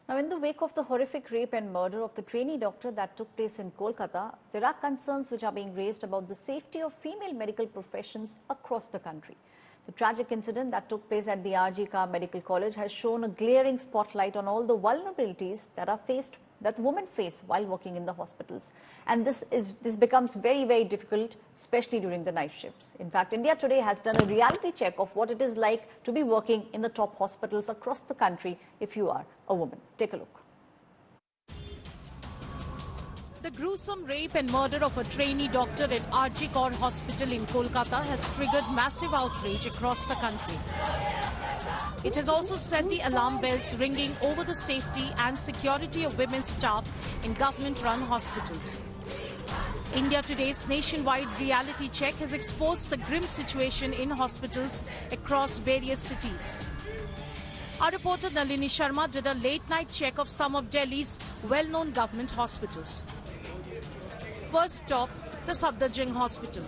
Now, in the wake of the horrific rape and murder of the trainee doctor that took place in Kolkata, there are concerns which are being raised about the safety of female medical professions across the country. The tragic incident that took place at the R.G. Kar Medical College has shown a glaring spotlight on all the vulnerabilities that women face while working in the hospitals. And this becomes very, very difficult, especially during the night shifts. In fact, India Today has done a reality check of what it is like to be working in the top hospitals across the country if you are a woman. Take a look. The gruesome rape and murder of a trainee doctor at R.G. Kar Hospital in Kolkata has triggered massive outrage across the country. It has also set the alarm bells ringing over the safety and security of women's staff in government-run hospitals. India Today's nationwide reality check has exposed the grim situation in hospitals across various cities. Our reporter Nalini Sharma did a late-night check of some of Delhi's well-known government hospitals. First stop, the Safdarjung Hospital.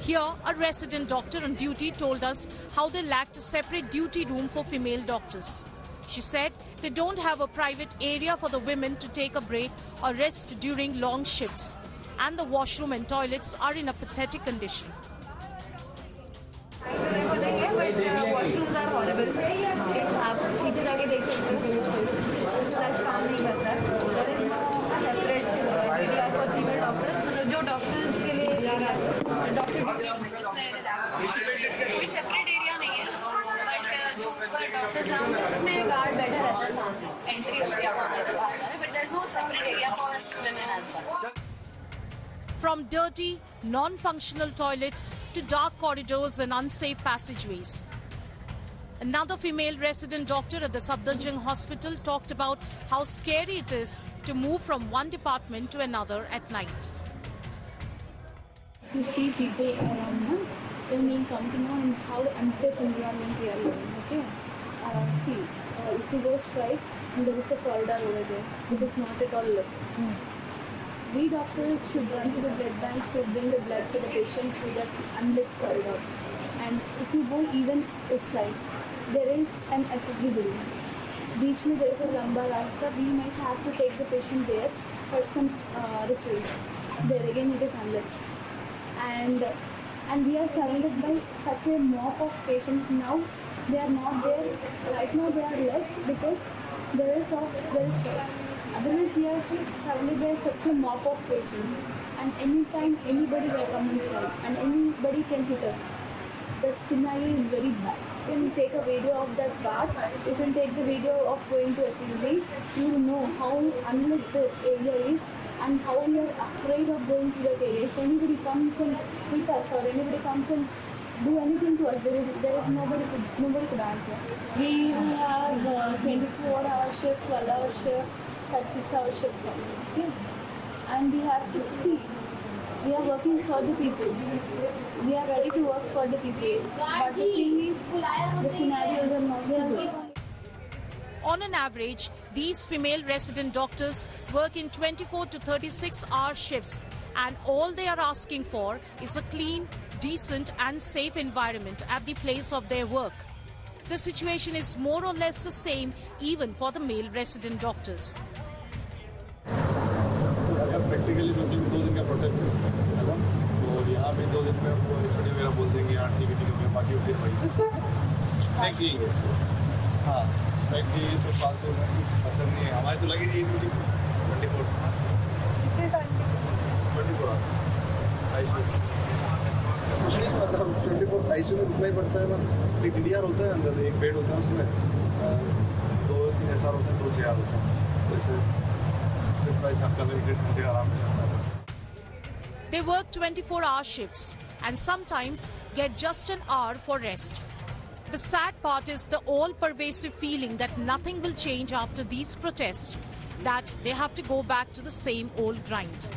Here, a resident doctor on duty told us how they lacked a separate duty room for female doctors. She said they don't have a private area for the women to take a break or rest during long shifts. And the washroom and toilets are in a pathetic condition. Washrooms are horrible. आप नीचे जाके देख सकते हो, flush काम नहीं करता. There is no separate area for female doctors. मतलब जो doctors के लिए doctor कोई separate area नहीं है. But जो ऊपर doctors हैं उसमें guard बैठा रहता है सामने. Entry होती है वहाँ तक बाहर है. But there is no separate area for women as such. From dirty, non-functional toilets to dark corridors and unsafe passageways. Another female resident doctor at the Safdarjung Hospital talked about how scary it is to move from one department to another at night. You see people around now, then we'll come to know how unsafe environment we are living. Okay? See, if you go straight, there is a corridor over there, which is not at all lit. We doctors should run to the blood banks to bring the blood to the patient through that unlit corridor. And if you go even outside, there is an accessory building. Beach में there is a लंबा रास्ता. We might have to take the patient there for some refills. There again it is unlit. And we are surrounded by such a mob of patients now. They are not there. Right now they are less because there is strike. Otherwise we are surrounded by such a mob of patients. And anytime anybody will come inside and anybody can hit us. The scenario is very bad. You can take a video of that guard, you can take the video of going to assembly, you will know how unlit the area is and how we are afraid of going to that area. If anybody comes and hit us or anybody comes and do anything to us, there is nobody could answer. We have 24-hour shift, 12-hour shift, 36-hour shift also. Okay? And we have to see. We are working for the people. We are ready to work for the people. But the thing is, the scenarios are not so good. On an average, these female resident doctors work in 24 to 36-hour shifts, and all they are asking for is a clean, decent and safe environment at the place of their work. The situation is more or less the same even for the male resident doctors. Practically समझो 2 दिन का protest है ना, तो यहाँ पे 2 दिन में वो छोटे मेरा बोल देंगे यार ठीक है बाकी फिर वही फैक्ट्री हाँ फैक्ट्री तो फालतू पसंद नहीं है हमारे तो लगी नहीं 24 आवर्स कुछ नहीं मतलब 24 ICU में रुकना ही पड़ता है ना. एक DDR होता है अंदर एक बेड होता है उसमें 2-3 SR होते हैं 2 JR होते हैं वैसे. They work 24-hour shifts and sometimes get just an hour for rest. The sad part is the all-pervasive feeling that nothing will change after these protests, that they have to go back to the same old grind.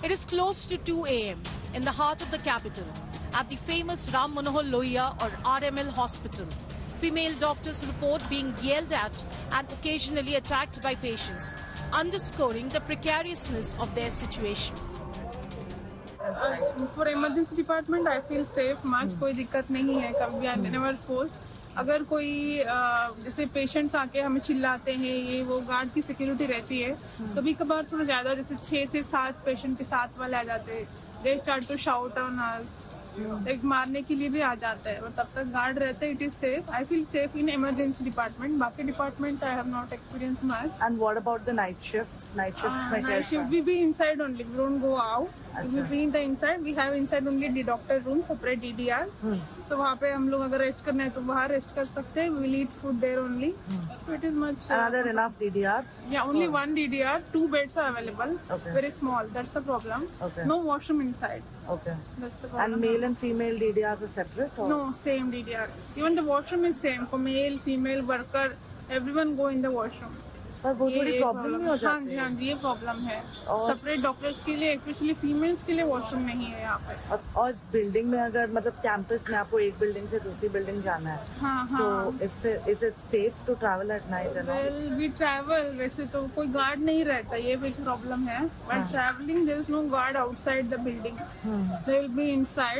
It is close to 2 a.m. in the heart of the capital, at the famous Ram Manohar Lohia or RML hospital. Female doctors report being yelled at and occasionally attacked by patients, underscoring the precariousness of their situation. For emergency department, I feel safe. Much कोई दिक्कत नहीं है. कभी I never forced. अगर कोई जैसे patients आके हमें चिल्लाते हैं, ये वो गार्ड की सिक्योरिटी रहती है। कभी कभार थोड़ा ज्यादा, जैसे 6 से 7 पेशेंट के साथ वाले आ जाते हैं, they start to shout on us, एक मारने के लिए भी आ जाता है, तब तक गार्ड रहते हैं। It is safe, I feel safe in emergency department. बाकी department I have not experience much. And what about the night shifts? Night shifts में Night कैसा? shift we be inside only. We don't go out. We be in the inside. We have inside only the doctor room, separate DDR. So वहाँ पे हम लोग अगर rest करना है तो वहाँ रेस्ट कर सकते हैं. We will eat food there only. So it is much. And are there enough DDRs? Yeah, only one DDR. 2 beds are available. Okay. Very small. That's the problem. Okay. No washroom inside. Okay. That's the problem. And male and female DDRs are separate? Or? No, same DDR. Even the washroom is same for male, female worker. Everyone go in the washroom. पर वो थोड़ी ये problem नहीं हो जाती हाँ है? हाँ जी, ये प्रॉब्लम है। और- सेपरेट डॉक्टर्स के लिए, स्पेशली फीमेल्स के लिए वॉशरूम नहीं है यहाँ पे। और बिल्डिंग में अगर मतलब कैंपस में आपको एक बिल्डिंग से दूसरी बिल्डिंग जाना है, हाँ so हाँ। is it safe to travel at night and all? Well we travel, वैसे तो कोई गार्ड नहीं रहता, ये भी प्रॉब्लम है। But travelling there is no guard outside the building, they will be inside.